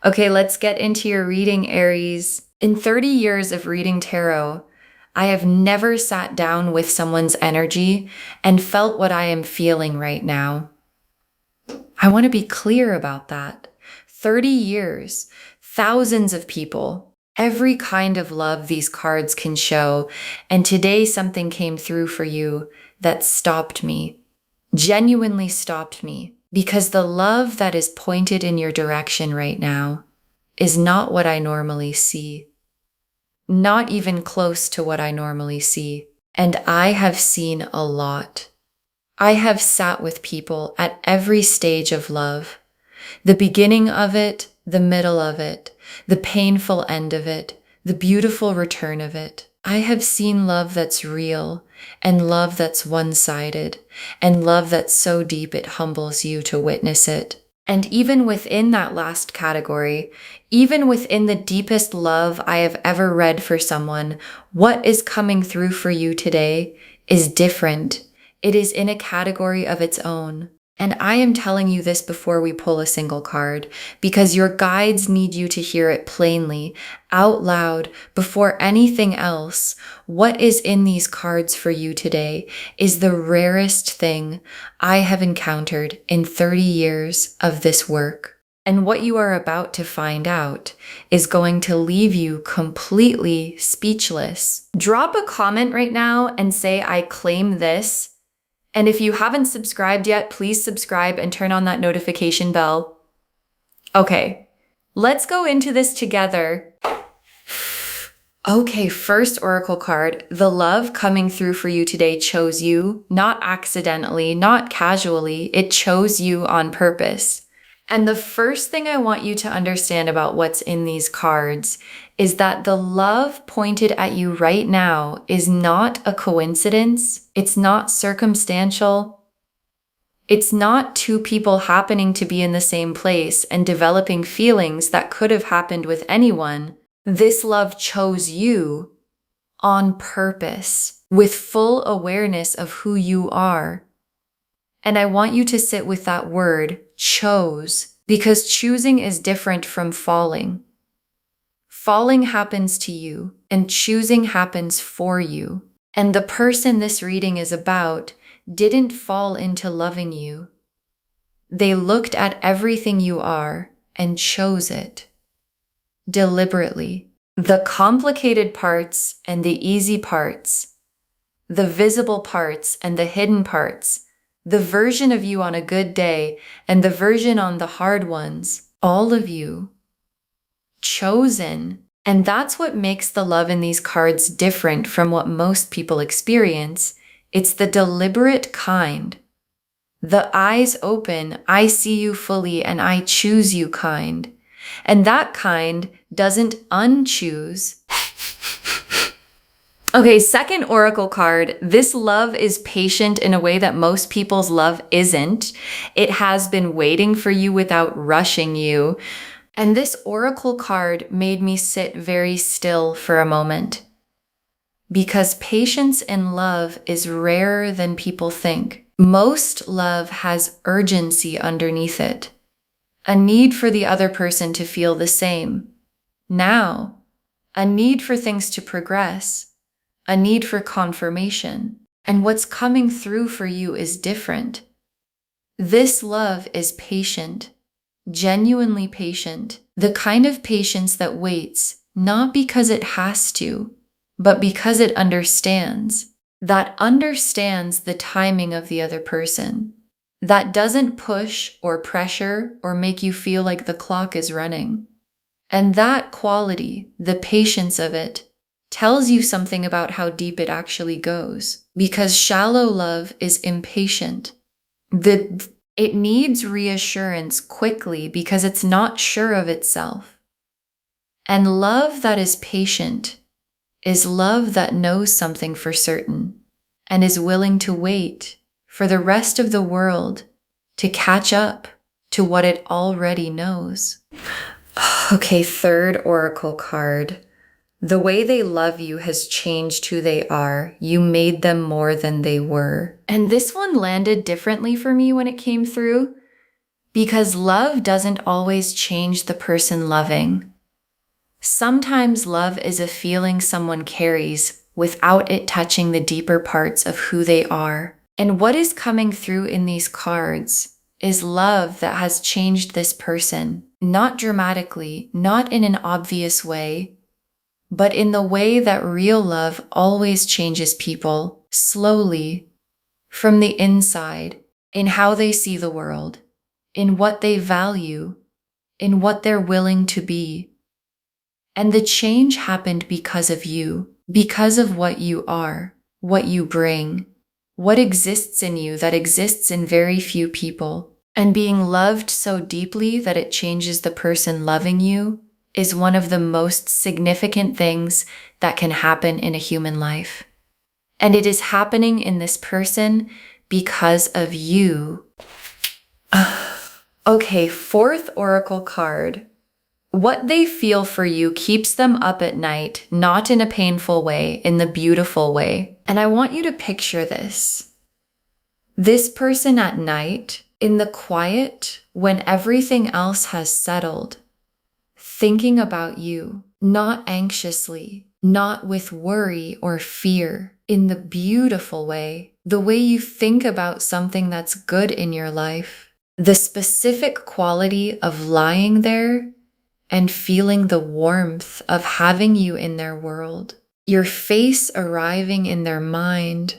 Okay, let's get into your reading, Aries. In 30 years of reading tarot, I have never sat down with someone's energy and felt what I am feeling right now. I want to be clear about that. 30 years, thousands of people, every kind of love these cards can show, and today something came through for you that stopped me, genuinely stopped me, because the love that is pointed in your direction right now is not what I normally see. Not even close to what I normally see. And I have seen a lot. I have sat with people at every stage of love. The beginning of it, the middle of it, the painful end of it, the beautiful return of it. I have seen love that's real, and love that's one-sided, and love that's so deep it humbles you to witness it. And even within that last category, even within the deepest love I have ever read for someone, what is coming through for you today is different. It is in a category of its own. And I am telling you this before we pull a single card, because your guides need you to hear it plainly, out loud, before anything else. What is in these cards for you today is the rarest thing I have encountered in 30 years of this work. And what you are about to find out is going to leave you completely speechless. Drop a comment right now and say, I claim this. And if you haven't subscribed yet, please subscribe and turn on that notification bell. Okay, let's go into this together. Okay, first oracle card. The love coming through for you today chose you, not accidentally, not casually. It chose you on purpose. And the first thing I want you to understand about what's in these cards is that the love pointed at you right now is not a coincidence. It's not circumstantial. It's not two people happening to be in the same place and developing feelings that could have happened with anyone. This love chose you on purpose, with full awareness of who you are. And I want you to sit with that word, chose, because choosing is different from falling. Falling happens to you, and choosing happens for you. And the person this reading is about didn't fall into loving you. They looked at everything you are and chose it. Deliberately. The complicated parts and the easy parts, the visible parts and the hidden parts, the version of you on a good day and the version on the hard ones, all of you, chosen. And that's what makes the love in these cards different from what most people experience. It's the deliberate kind. The eyes open, I see you fully and I choose you kind. And that kind doesn't unchoose. Okay, second oracle card. This love is patient in a way that most people's love isn't. It has been waiting for you without rushing you. And this oracle card made me sit very still for a moment. Because patience in love is rarer than people think. Most love has urgency underneath it. A need for the other person to feel the same. Now, a need for things to progress. A need for confirmation. And what's coming through for you is different. This love is patient, genuinely patient, the kind of patience that waits, not because it has to, but because it understands, that understands the timing of the other person, that doesn't push or pressure or make you feel like the clock is running. And that quality, the patience of it, tells you something about how deep it actually goes. Because shallow love is impatient. It needs reassurance quickly because it's not sure of itself. And love that is patient is love that knows something for certain and is willing to wait for the rest of the world to catch up to what it already knows. Okay, third oracle card. The way they love you has changed who they are. You made them more than they were. And this one landed differently for me when it came through, Because love doesn't always change the person loving. Sometimes love is a feeling someone carries without it touching the deeper parts of who they are. And what is coming through in these cards is love that has changed this person, not dramatically, not in an obvious way, but in the way that real love always changes people, slowly, from the inside, in how they see the world, in what they value, in what they're willing to be. And the change happened because of you, because of what you are, what you bring, what exists in you that exists in very few people. And being loved so deeply that it changes the person loving you is one of the most significant things that can happen in a human life. And it is happening in this person because of you. Okay, fourth oracle card. What they feel for you keeps them up at night, not in a painful way, in the beautiful way. And I want you to picture this. This person at night, in the quiet, when everything else has settled, thinking about you, not anxiously, not with worry or fear, in the beautiful way, the way you think about something that's good in your life. The specific quality of lying there and feeling the warmth of having you in their world, your face arriving in their mind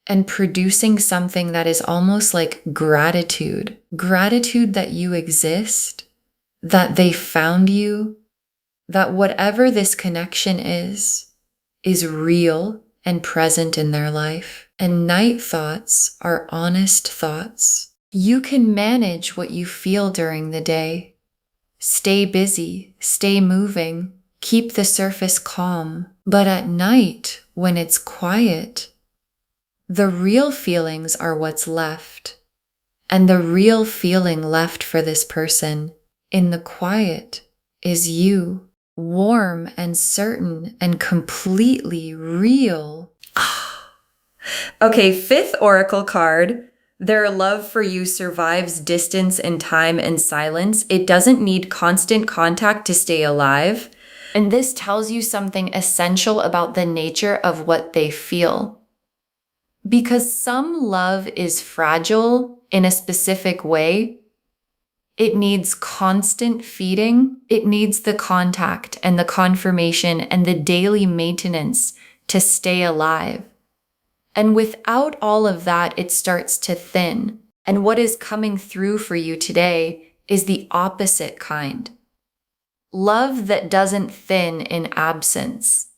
and producing something that is almost like gratitude that you exist, that they found you, that whatever this connection is real and present in their life. And night thoughts are honest thoughts. You can manage what you feel during the day. Stay busy, stay moving, keep the surface calm. But at night, when it's quiet, the real feelings are what's left. And the real feeling left for this person in the quiet is you, warm and certain and completely real. Okay, fifth oracle card. Their love for you survives distance and time and silence. It doesn't need constant contact to stay alive. And this tells you something essential about the nature of what they feel. Because some love is fragile in a specific way. It needs constant feeding. It needs the contact and the confirmation and the daily maintenance to stay alive. And without all of that, it starts to thin. And what is coming through for you today is the opposite kind. Love that doesn't thin in absence,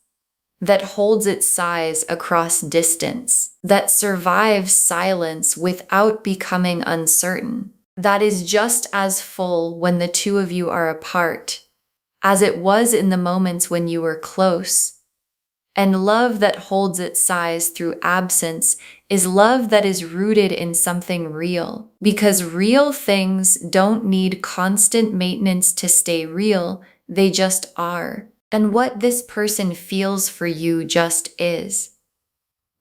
that holds its size across distance, that survives silence without becoming uncertain, that is just as full when the two of you are apart as it was in the moments when you were close. And love that holds its size through absence is love that is rooted in something real. Because real things don't need constant maintenance to stay real, they just are. And what this person feels for you just is.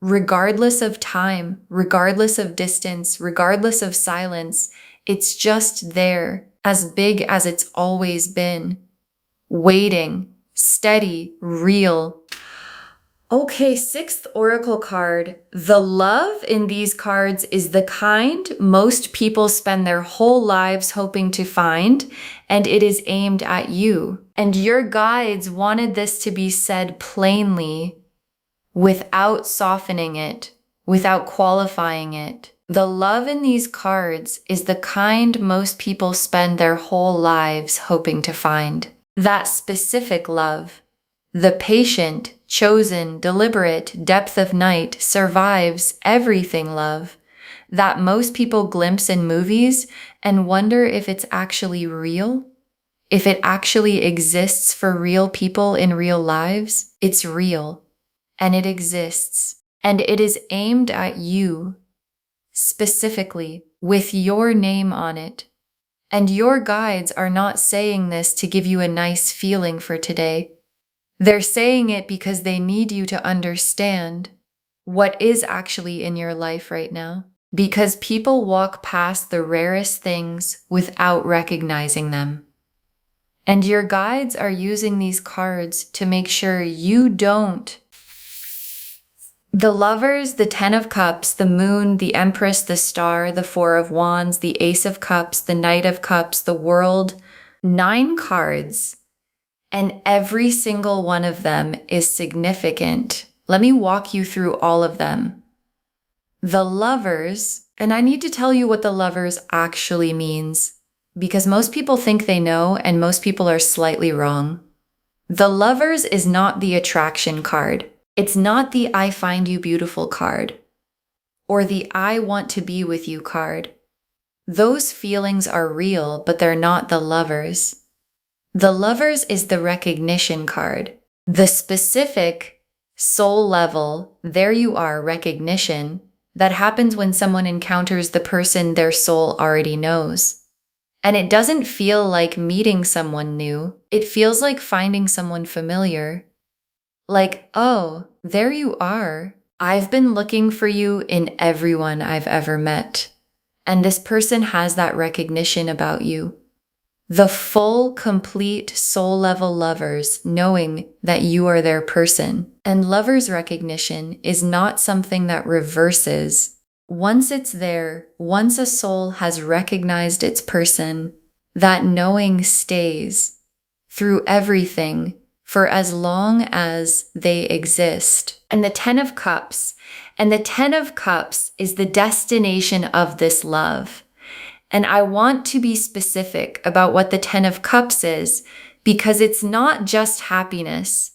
Regardless of time, regardless of distance, regardless of silence, it's just there, as big as it's always been. Waiting, steady, real. Okay, sixth oracle card. The love in these cards is the kind most people spend their whole lives hoping to find, and it is aimed at you. And your guides wanted this to be said plainly, without softening it, without qualifying it. The love in these cards is the kind most people spend their whole lives hoping to find. That specific love. The patient, chosen, deliberate depth of night survives everything love that most people glimpse in movies and wonder if it's actually real, if it actually exists for real people in real lives. It's real, and it exists, and it is aimed at you, specifically, with your name on it. And your guides are not saying this to give you a nice feeling for today. They're saying it because they need you to understand what is actually in your life right now. because people walk past the rarest things without recognizing them. And your guides are using these cards to make sure you don't. The Lovers, the Ten of Cups, the Moon, the Empress, the Star, the Four of Wands, the Ace of Cups, the Knight of Cups, the World, 9 cards. And every single one of them is significant. Let me walk you through all of them. The Lovers, and I need to tell you what the Lovers actually means, because most people think they know and most people are slightly wrong. The Lovers is not the attraction card. It's not the I find you beautiful card or the I want to be with you card. Those feelings are real, but they're not the Lovers. The Lovers is the recognition card, the specific soul level, there you are, recognition that happens when someone encounters the person their soul already knows. And it doesn't feel like meeting someone new. It feels like finding someone familiar. Like, oh, there you are. I've been looking for you in everyone I've ever met. And this person has that recognition about you. The full, complete, soul-level lovers knowing that you are their person. And lovers' recognition is not something that reverses. Once it's there, once a soul has recognized its person, that knowing stays through everything for as long as they exist. And the Ten of Cups. And the Ten of Cups is the destination of this love. And I want to be specific about what the Ten of Cups is, because it's not just happiness.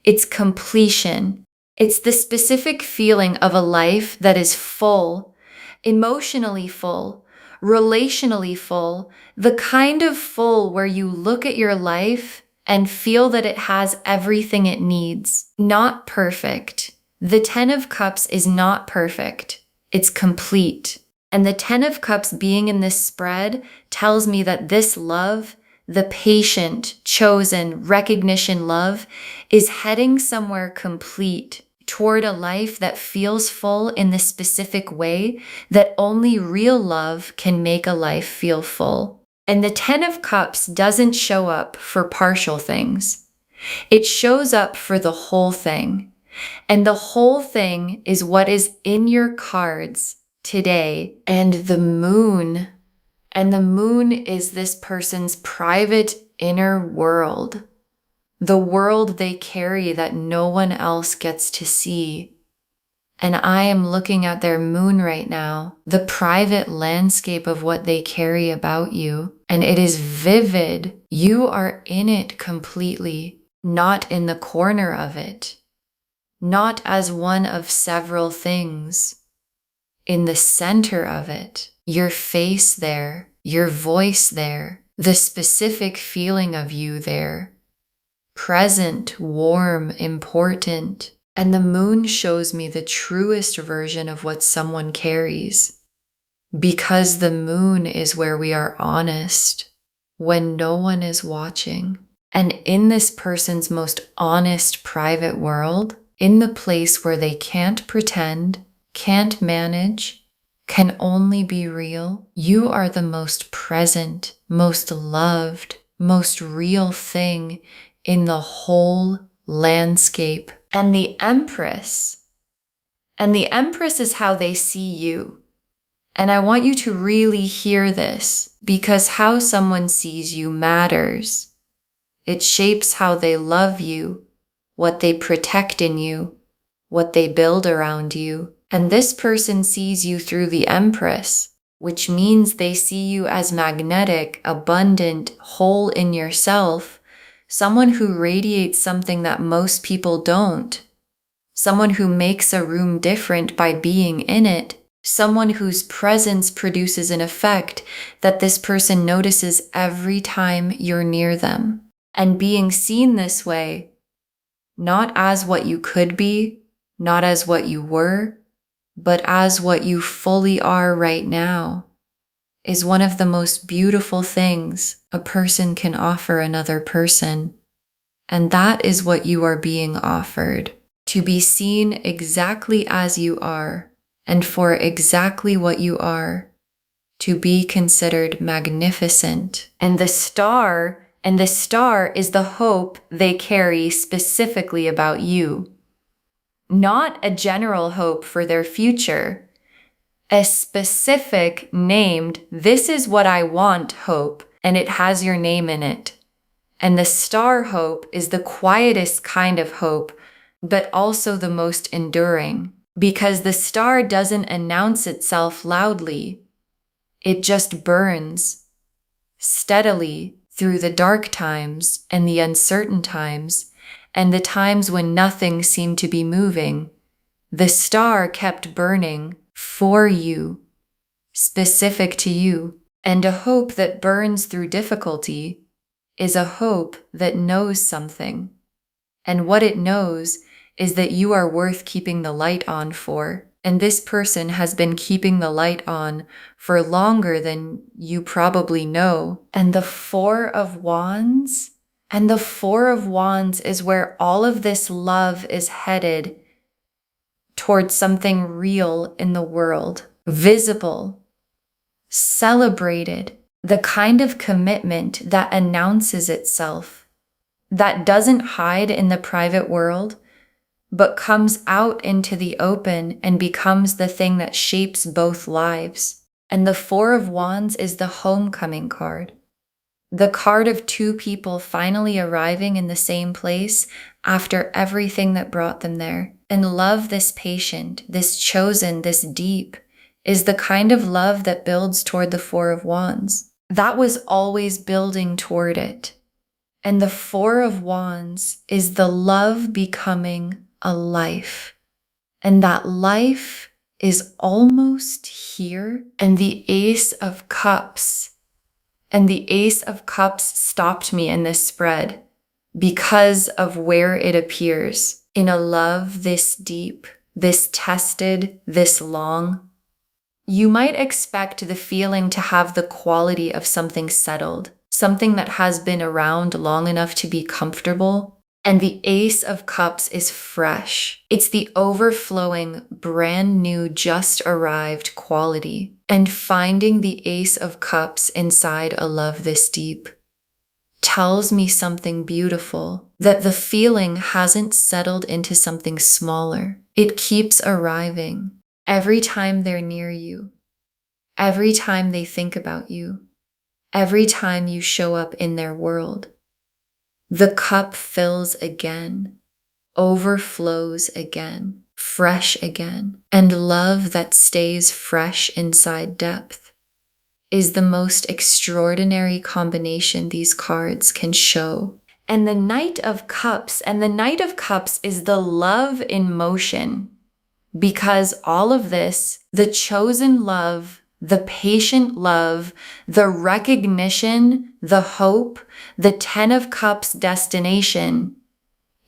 It's completion. It's the specific feeling of a life that is full, emotionally full, relationally full, the kind of full where you look at your life and feel that it has everything it needs. Not perfect. The Ten of Cups is not perfect. It's complete. And the Ten of Cups being in this spread tells me that this love, the patient, chosen, recognition love, is heading somewhere complete toward a life that feels full in the specific way that only real love can make a life feel full. And the Ten of Cups doesn't show up for partial things. It shows up for the whole thing. And the whole thing is what is in your cards today. And the moon is this person's private inner world, the world they carry that no one else gets to see. And I am looking at their moon right now, the private landscape of what they carry about you. And it is vivid. You are in it completely, not in the corner of it, not as one of several things. In the center of it, your face there, your voice there, the specific feeling of you there. Present, warm, important. And the moon shows me the truest version of what someone carries. Because the moon is where we are honest, when no one is watching. And in this person's most honest private world, in the place where they can't pretend, can't manage, can only be real, you are the most present, most loved, most real thing in the whole landscape. And the Empress is how they see you. And I want you to really hear this, because how someone sees you matters. It shapes how they love you, what they protect in you, what they build around you. And this person sees you through the Empress, which means they see you as magnetic, abundant, whole in yourself, someone who radiates something that most people don't, someone who makes a room different by being in it, someone whose presence produces an effect that this person notices every time you're near them. And being seen this way, not as what you could be, not as what you were, but as what you fully are right now, is one of the most beautiful things a person can offer another person. And that is what you are being offered, to be seen exactly as you are and for exactly what you are, to be considered magnificent. And the star is the hope they carry specifically about you. Not a general hope for their future, a specific named, this is what I want hope, and it has your name in it. And the star hope is the quietest kind of hope, but also the most enduring, because the star doesn't announce itself loudly. It just burns steadily through the dark times and the uncertain times and the times when nothing seemed to be moving. The star kept burning for you, specific to you. And a hope that burns through difficulty is a hope that knows something. And what it knows is that you are worth keeping the light on for. And this person has been keeping the light on for longer than you probably know. And the Four of Wands is where all of this love is headed towards something real in the world, visible, celebrated, the kind of commitment that announces itself, that doesn't hide in the private world, but comes out into the open and becomes the thing that shapes both lives. And the Four of Wands is the homecoming card. The card of two people finally arriving in the same place after everything that brought them there. And love this patient, this chosen, this deep, is the kind of love that builds toward the Four of Wands. That was always building toward it. And the Four of Wands is the love becoming a life. And that life is almost here. And the Ace of Cups stopped me in this spread because of where it appears. In a love this deep, this tested, this long, you might expect the feeling to have the quality of something settled, something that has been around long enough to be comfortable. And the Ace of Cups is fresh. It's the overflowing, brand new, just arrived quality. And finding the Ace of Cups inside a love this deep tells me something beautiful, that the feeling hasn't settled into something smaller. It keeps arriving every time they're near you, every time they think about you, every time you show up in their world. The cup fills again, overflows again, fresh again. And love that stays fresh inside depth is the most extraordinary combination these cards can show. And the Knight of Cups is the love in motion, because all of this, the chosen love, the patient love, the recognition, the hope, the Ten of Cups destination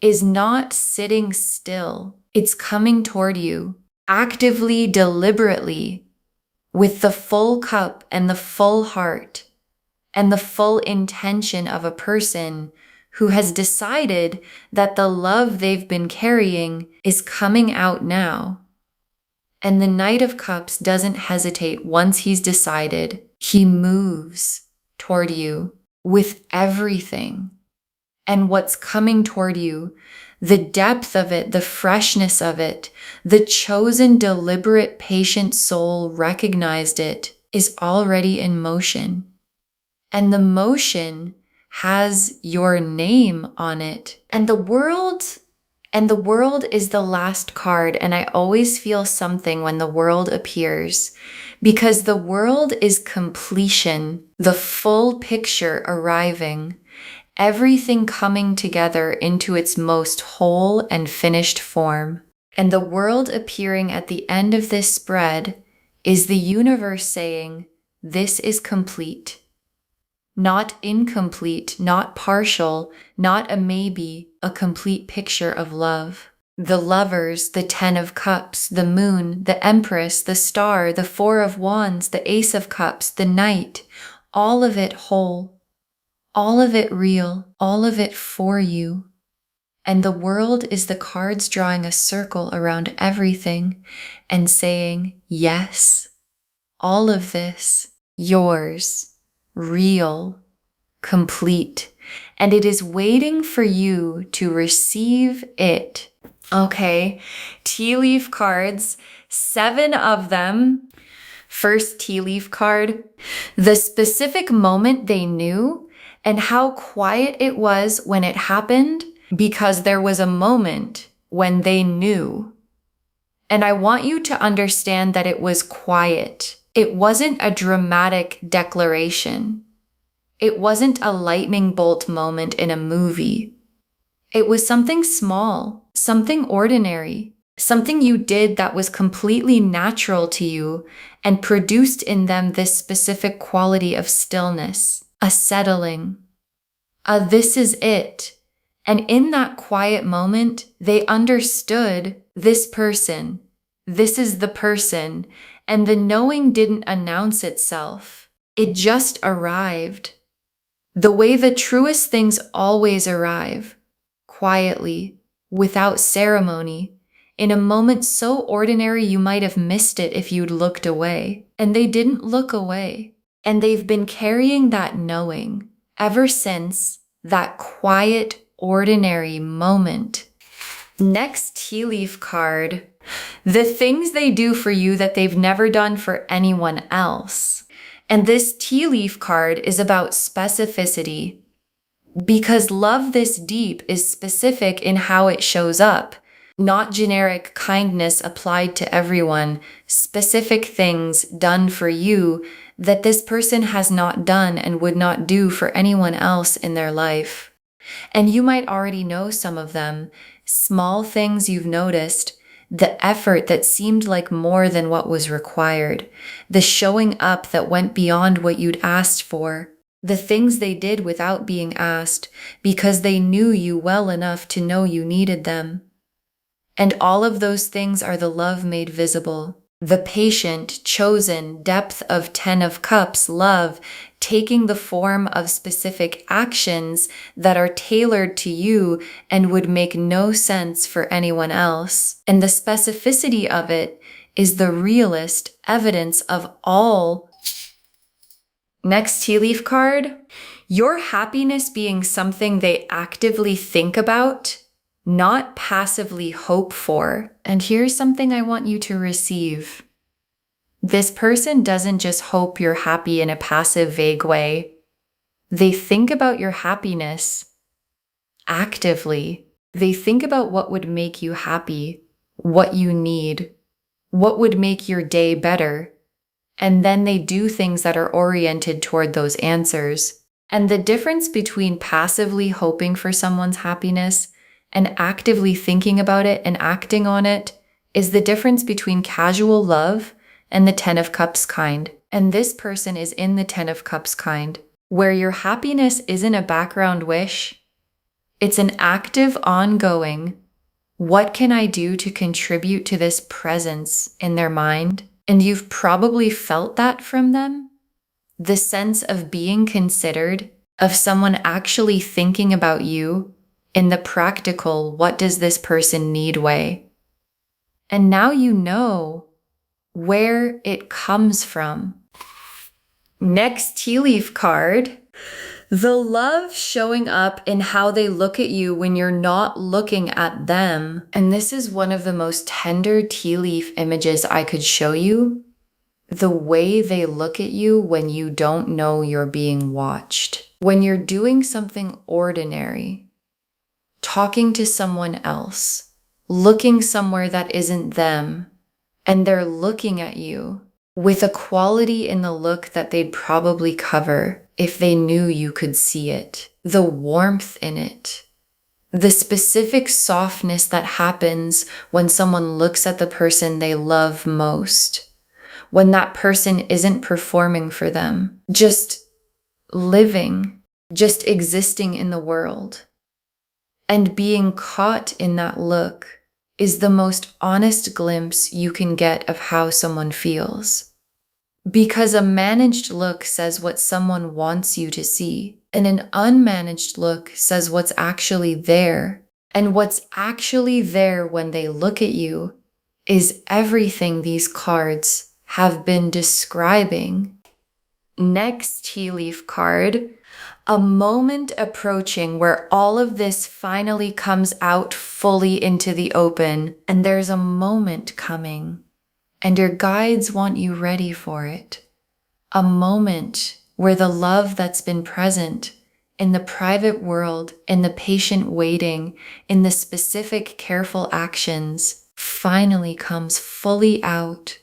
is not sitting still. It's coming toward you actively, deliberately, with the full cup and the full heart and the full intention of a person who has decided that the love they've been carrying is coming out now. And the Knight of Cups doesn't hesitate once he's decided. He moves toward you with everything. And what's coming toward you, the depth of it, the freshness of it, the chosen, deliberate, patient soul recognized it, is already in motion. And the motion has your name on it. And the world is the last card, and I always feel something when the world appears, because the world is completion, the full picture arriving, everything coming together into its most whole and finished form. And the world appearing at the end of this spread is the universe saying, this is complete. Not incomplete, not partial, not a maybe, a complete picture of love. The Lovers, the Ten of Cups, the Moon, the Empress, the Star, the Four of Wands, the Ace of Cups, the Knight, all of it whole, all of it real, all of it for you. And the world is the cards drawing a circle around everything and saying, yes, all of this, yours, real, complete. And it is waiting for you to receive it. Okay, tea leaf cards, 7 of them. First tea leaf card, the specific moment they knew and how quiet it was when it happened, because there was a moment when they knew. And I want you to understand that it was quiet. It wasn't a dramatic declaration. It wasn't a lightning bolt moment in a movie. It was something small, something ordinary, something you did that was completely natural to you and produced in them this specific quality of stillness, a settling, a this is it. And in that quiet moment, they understood this person, this is the person, and the knowing didn't announce itself. It just arrived. The way the truest things always arrive, quietly, without ceremony, in a moment so ordinary you might have missed it if you'd looked away. And they didn't look away. And they've been carrying that knowing ever since that quiet, ordinary moment. Next tea leaf card, the things they do for you that they've never done for anyone else. And this tea leaf card is about specificity, because love this deep is specific in how it shows up, not generic kindness applied to everyone, specific things done for you that this person has not done and would not do for anyone else in their life. And you might already know some of them, small things you've noticed, the effort that seemed like more than what was required, the showing up that went beyond what you'd asked for, the things they did without being asked because they knew you well enough to know you needed them. And all of those things are the love made visible. The patient, chosen depth of 10 of Cups love, taking the form of specific actions that are tailored to you and would make no sense for anyone else. And the specificity of it is the realest evidence of all. Next tea leaf card, your happiness being something they actively think about, not passively hope for. And here's something I want you to receive. This person doesn't just hope you're happy in a passive, vague way. They think about your happiness actively. They think about what would make you happy, what you need, what would make your day better. And then they do things that are oriented toward those answers. And the difference between passively hoping for someone's happiness and actively thinking about it and acting on it is the difference between casual love and the 10 of Cups kind. And this person is in the 10 of Cups kind, where your happiness isn't a background wish. It's an active, ongoing, what can I do to contribute to this presence in their mind? And you've probably felt that from them. The sense of being considered, of someone actually thinking about you in the practical, what does this person need way? And now you know where it comes from. Next tea leaf card, the love showing up in how they look at you when you're not looking at them. And this is one of the most tender tea leaf images I could show you. The way they look at you when you don't know you're being watched. When you're doing something ordinary, talking to someone else, looking somewhere that isn't them, and they're looking at you with a quality in the look that they'd probably cover if they knew you could see it. The warmth in it. The specific softness that happens when someone looks at the person they love most. When that person isn't performing for them, just living, just existing in the world. And being caught in that look is the most honest glimpse you can get of how someone feels. Because a managed look says what someone wants you to see, and an unmanaged look says what's actually there. And what's actually there when they look at you is everything these cards have been describing. Next tea leaf card, a moment approaching where all of this finally comes out fully into the open, and there's a moment coming, and your guides want you ready for it. A moment where the love that's been present in the private world, in the patient waiting, in the specific careful actions, finally comes fully out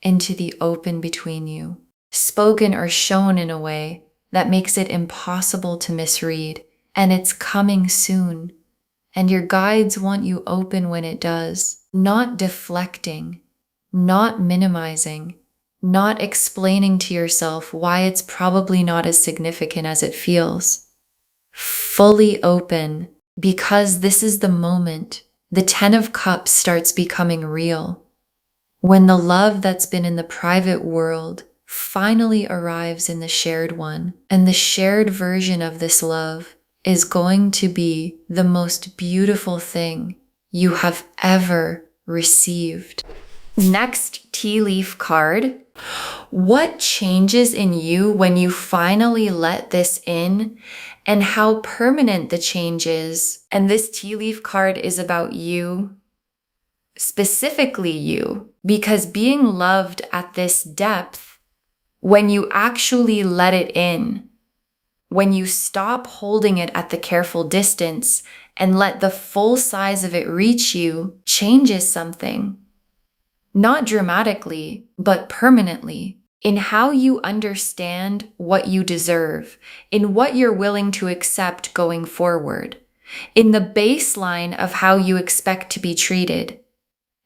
into the open between you, spoken or shown in a way that makes it impossible to misread, and it's coming soon. And your guides want you open when it does, not deflecting, not minimizing, not explaining to yourself why it's probably not as significant as it feels. Fully open, because this is the moment the 10 of Cups starts becoming real. When the love that's been in the private world finally arrives in the shared one, and the shared version of this love is going to be the most beautiful thing you have ever received. Next tea leaf card. What changes in you when you finally let this in, and how permanent the change is? And this tea leaf card is about you, specifically you, because being loved at this depth, when you actually let it in, when you stop holding it at the careful distance and let the full size of it reach you, changes something. Not dramatically, but permanently, in how you understand what you deserve, in what you're willing to accept going forward, in the baseline of how you expect to be treated.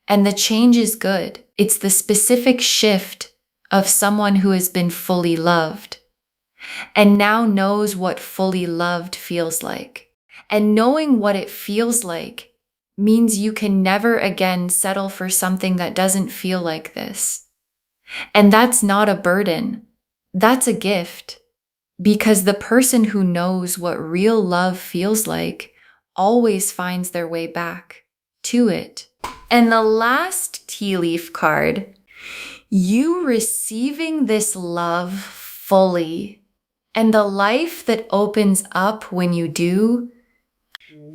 And the change is good. It's the specific shift of someone who has been fully loved and now knows what fully loved feels like. And knowing what it feels like means you can never again settle for something that doesn't feel like this. And that's not a burden. That's a gift. Because the person who knows what real love feels like always finds their way back to it. And the last tea leaf card, you receiving this love fully, and the life that opens up when you do.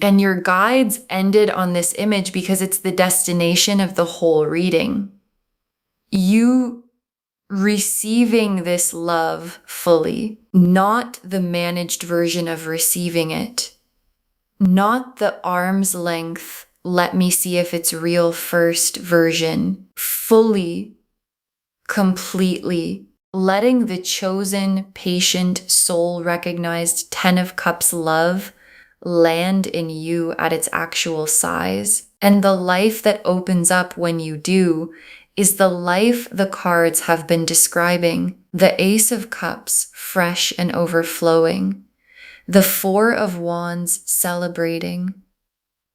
And your guides ended on this image because it's the destination of the whole reading. You receiving this love fully, not the managed version of receiving it, not the arm's length, let me see if it's real first version, fully, completely, letting the chosen, patient, soul-recognized 10 of Cups love land in you at its actual size. And the life that opens up when you do is the life the cards have been describing. The Ace of Cups, fresh and overflowing. The Four of Wands, celebrating.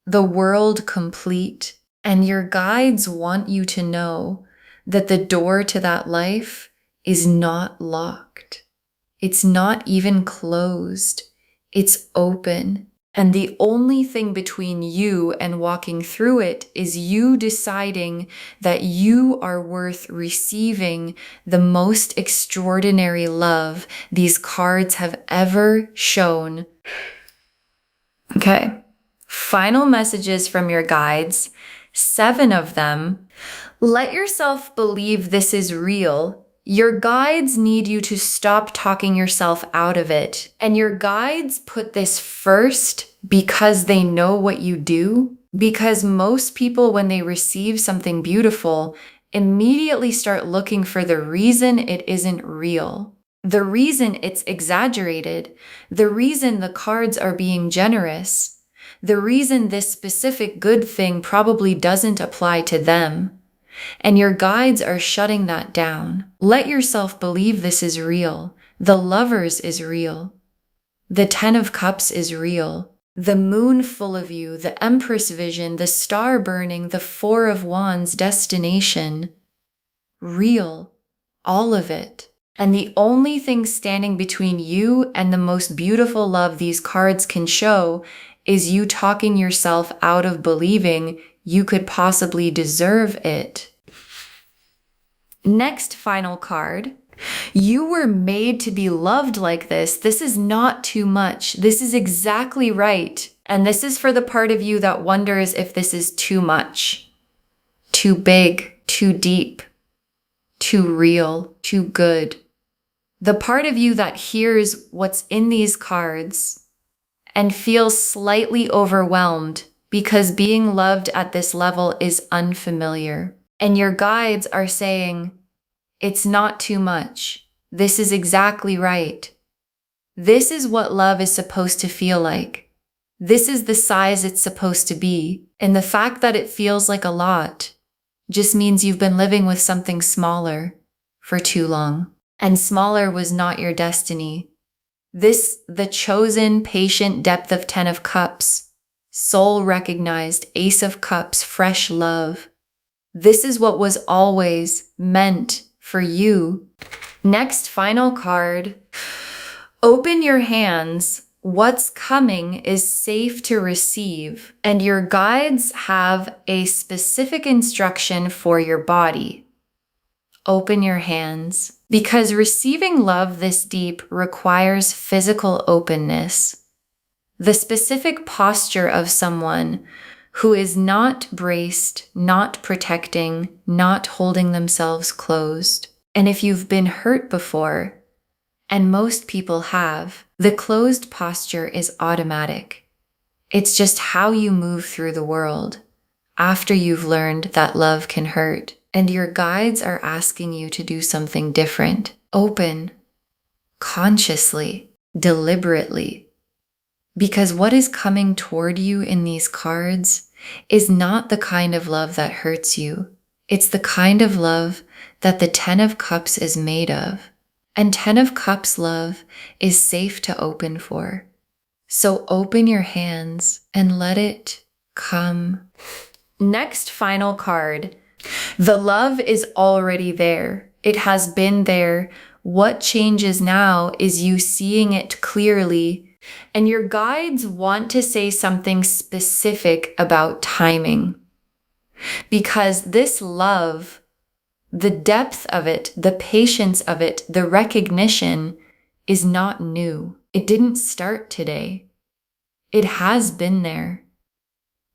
The world complete. And your guides want you to know that the door to that life is not locked. It's not even closed. It's open. And the only thing between you and walking through it is you deciding that you are worth receiving the most extraordinary love these cards have ever shown. Okay, final messages from your guides, 7 of them. Let yourself believe this is real. Your guides need you to stop talking yourself out of it. And your guides put this first because they know what you do. Because most people, when they receive something beautiful, immediately start looking for the reason it isn't real, the reason it's exaggerated, the reason the cards are being generous, the reason this specific good thing probably doesn't apply to them. And your guides are shutting that down. Let yourself believe this is real. The Lovers is real. The 10 of Cups is real. The moon full of you, the Empress vision, the star burning, the 4 of Wands destination. Real. All of it. And the only thing standing between you and the most beautiful love these cards can show is you talking yourself out of believing you could possibly deserve it. Next final card. You were made to be loved like this. This is not too much. This is exactly right. And this is for the part of you that wonders if this is too much, too big, too deep, too real, too good. The part of you that hears what's in these cards and feels slightly overwhelmed because being loved at this level is unfamiliar. And your guides are saying, it's not too much. This is exactly right. This is what love is supposed to feel like. This is the size it's supposed to be. And the fact that it feels like a lot just means you've been living with something smaller for too long. And smaller was not your destiny. This, the chosen, patient depth of 10 of Cups, soul recognized, Ace of Cups, fresh love. This is what was always meant for you. Next, final card. Open your hands. What's coming is safe to receive, and your guides have a specific instruction for your body. Open your hands, because receiving love this deep requires physical openness. The specific posture of someone who is not braced, not protecting, not holding themselves closed. And if you've been hurt before, and most people have, the closed posture is automatic. It's just how you move through the world after you've learned that love can hurt. And your guides are asking you to do something different. Open, consciously, deliberately. Because what is coming toward you in these cards is not the kind of love that hurts you. It's the kind of love that the 10 of Cups is made of. And 10 of Cups love is safe to open for. So open your hands and let it come. Next final card. The love is already there. It has been there. What changes now is you seeing it clearly. And your guides want to say something specific about timing. Because this love, the depth of it, the patience of it, the recognition is not new. It didn't start today. It has been there.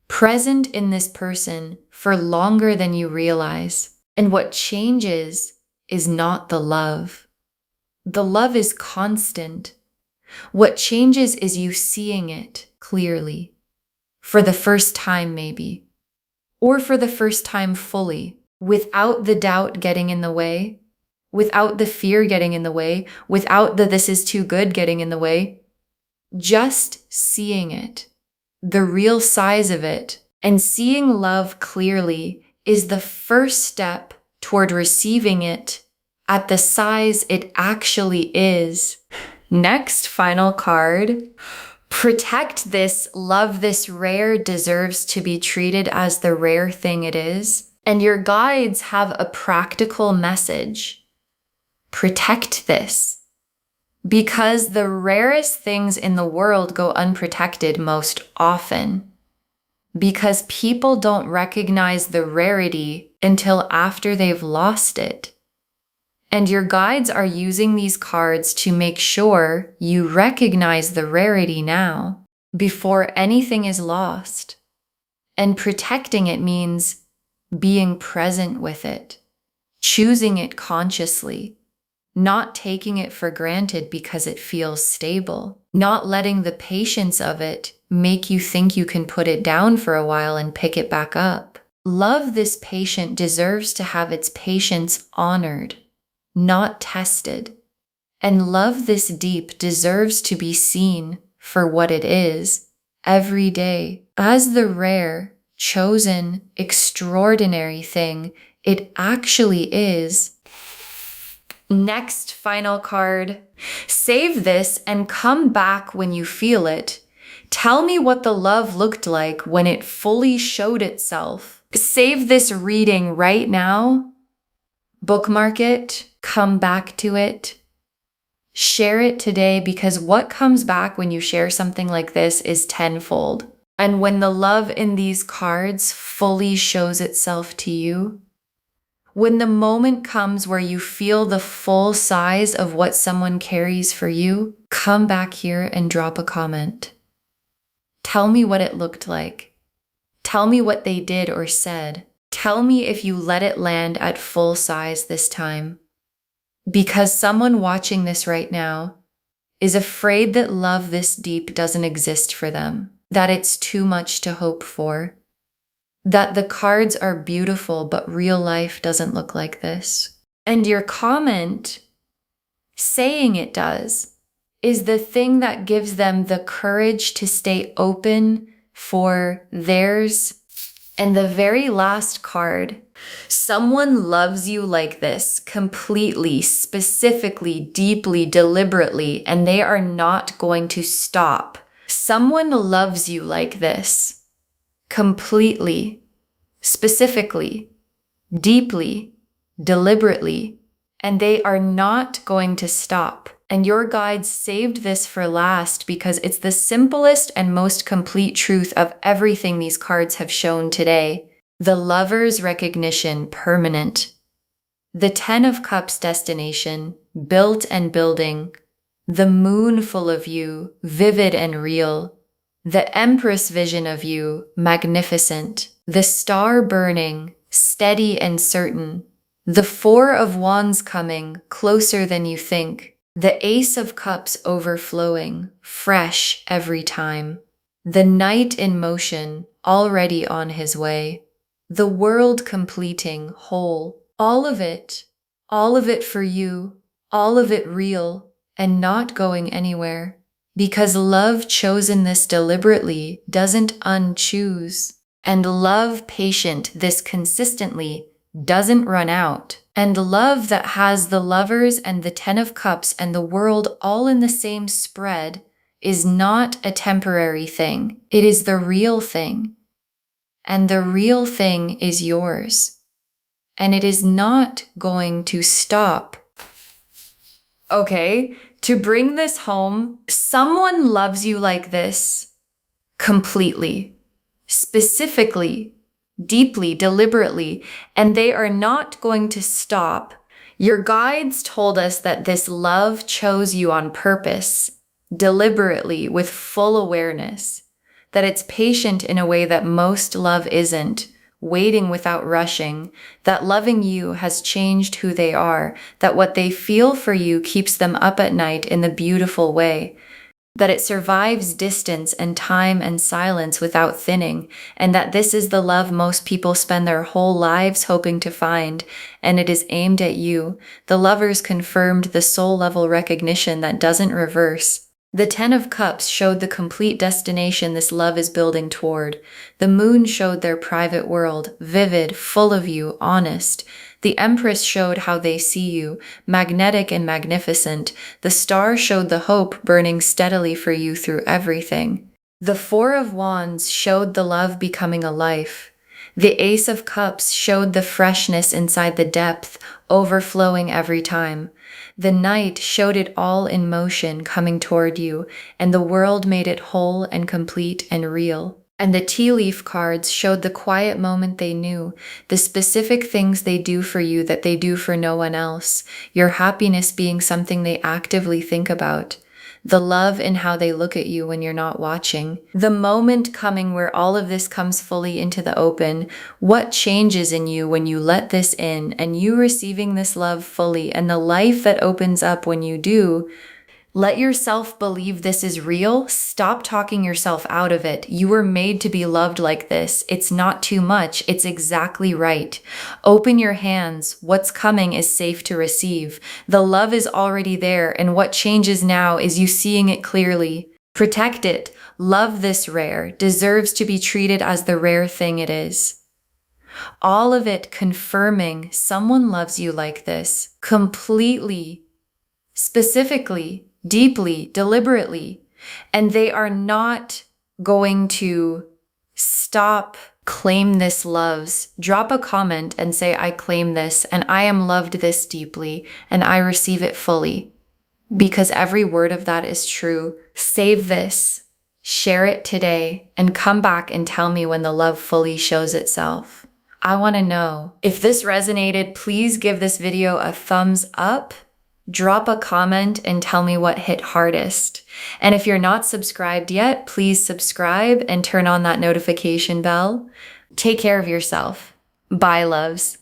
Present in this person for longer than you realize. And what changes is not the love. The love is constant. What changes is you seeing it clearly. For the first time, maybe. Or for the first time fully. Without the doubt getting in the way. Without the fear getting in the way. Without the this is too good getting in the way. Just seeing it. The real size of it. And seeing love clearly is the first step toward receiving it at the size it actually is. Next, final card. Protect this, love this rare, deserves to be treated as the rare thing it is. And your guides have a practical message. Protect this. Because the rarest things in the world go unprotected most often. Because people don't recognize the rarity until after they've lost it. And your guides are using these cards to make sure you recognize the rarity now, before anything is lost. And protecting it means being present with it, choosing it consciously, not taking it for granted because it feels stable, not letting the patience of it make you think you can put it down for a while and pick it back up. Love this patient deserves to have its patience honored, not tested. And love this deep deserves to be seen for what it is every day as the rare, chosen, extraordinary thing it actually is. Next final card. Save this and come back when you feel it. Tell me what the love looked like when it fully showed itself. Save this reading right now. Bookmark it. Come back to it. Share it today, because what comes back when you share something like this is tenfold. And when the love in these cards fully shows itself to you, when the moment comes where you feel the full size of what someone carries for you, come back here and drop a comment. Tell me what it looked like. Tell me what they did or said. Tell me if you let it land at full size this time. Because someone watching this right now is afraid that love this deep doesn't exist for them, that it's too much to hope for, that the cards are beautiful, but real life doesn't look like this. And your comment, saying it does, is the thing that gives them the courage to stay open for theirs. And the very last card, someone loves you like this, completely, specifically, deeply, deliberately, and they are not going to stop. Someone loves you like this, completely, specifically, deeply, deliberately, and they are not going to stop. And your guides saved this for last because it's the simplest and most complete truth of everything these cards have shown today. The Lover's recognition, permanent. The Ten of Cups, destination, built and building. The Moon, full of you, vivid and real. The Empress, vision of you, magnificent. The Star, burning, steady and certain. The Four of Wands, coming, closer than you think. The Ace of Cups, overflowing, fresh every time. The Knight, in motion, already on his way. The World, completing, whole. All of it for you, all of it real, and not going anywhere. Because love chosen this deliberately doesn't unchoose. And love patient this consistently doesn't run out. And love that has the Lovers and the Ten of Cups and the World all in the same spread is not a temporary thing. It is the real thing. And the real thing is yours. And it is not going to stop. Okay, to bring this home, someone loves you like this completely, specifically, deeply, deliberately, and they are not going to stop. Your guides told us that this love chose you on purpose, deliberately, with full awareness, that it's patient in a way that most love isn't, waiting without rushing, that loving you has changed who they are, that what they feel for you keeps them up at night in the beautiful way, that it survives distance and time and silence without thinning, and that this is the love most people spend their whole lives hoping to find, and it is aimed at you. The Lovers confirmed the soul-level recognition that doesn't reverse. The Ten of Cups showed the complete destination this love is building toward. The Moon showed their private world, vivid, full of you, honest. The Empress showed how they see you, magnetic and magnificent. The Star showed the hope burning steadily for you through everything. The Four of Wands showed the love becoming a life. The Ace of Cups showed the freshness inside the depth, overflowing every time. The Knight showed it all in motion coming toward you, and the World made it whole and complete and real. And the tea leaf cards showed the quiet moment they knew, the specific things they do for you that they do for no one else, your happiness being something they actively think about. The love in how they look at you when you're not watching. The moment coming where all of this comes fully into the open. What changes in you when you let this in, and you receiving this love fully, and the life that opens up when you do. Let yourself believe this is real. Stop talking yourself out of it. You were made to be loved like this. It's not too much. It's exactly right. Open your hands. What's coming is safe to receive. The love is already there, and what changes now is you seeing it clearly. Protect it. Love this rare. Deserves to be treated as the rare thing it is. All of it confirming someone loves you like this. Completely. Specifically. Deeply, deliberately, and they are not going to stop. Claim this loves. Drop a comment and say, I claim this, and I am loved this deeply, and I receive it fully. because every word of that is true. Save this, share it today, and come back and tell me when the love fully shows itself. I want to know. If this resonated, please give this video a thumbs up, drop a comment, and tell me what hit hardest. And if you're not subscribed yet, please subscribe and turn on that notification bell. Take care of yourself. Bye, loves.